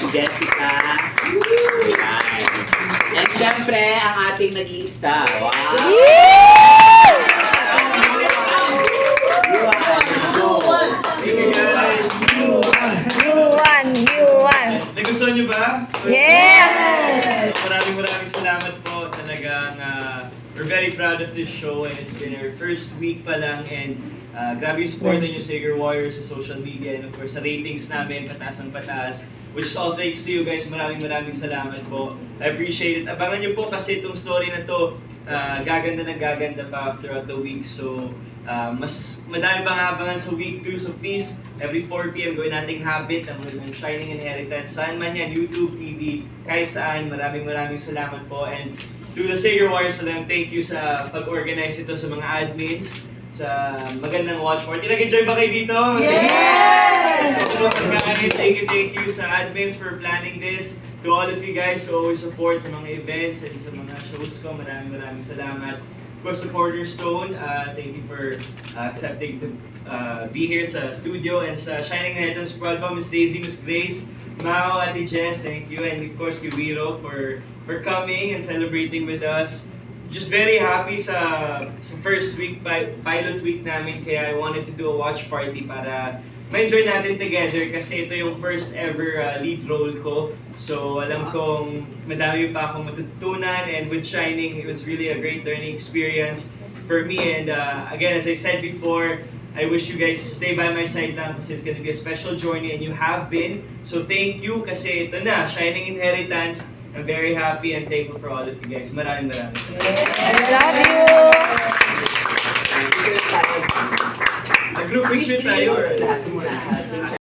Jessica. Ayan. And syempre, ang ating nag-iista. Wow! Nagustuhan niyo ba? Yes! Maraming salamat po. Talagang we're very proud of this show and it's been our first week pa lang and grabe yung support niyo sa Sacred Warriors sa social media and of course sa ratings namin, pataas ang pataas. Which is all thanks to you guys. Maraming salamat po. I appreciate it. Abangan niyo po kasi itong story na to gaganda pa throughout the week. So, mas madami pang abangan sa week 2. So please, every 4 p.m. gawin nating habit ang Shining Inheritance. Saan man yan, YouTube, TV, kahit saan. Maraming salamat po. And to the Sacred Warriors lang, thank you sa pag-organize ito sa mga admins, sa magandang watch party. Nag-enjoy ba kayo dito? Yes! Thank you sa admins for planning this. To all of you guys who always support sa mga events and sa mga shows ko, maraming salamat. Of course, the Cornerstone, thank you for accepting to be here sa studio and sa Shining Inheritance Squad po, Miss Daisy, Miss Grace, Mao, Ate Jess, thank you, and of course, Kiwiro for coming and celebrating with us. Just very happy sa first week, pilot week namin, kaya I wanted to do a watch party para ma-enjoy natin together kasi ito yung first ever lead role ko. So alam kong madami pa akong matutunan and with Shining, it was really a great learning experience for me. And again, as I said before, I wish you guys stay by my side lang kasi it's gonna be a special journey and you have been. So thank you kasi ito na, Shining Inheritance. I'm very happy and thankful for all of you guys. Maraming. Love you! Group picture tayo.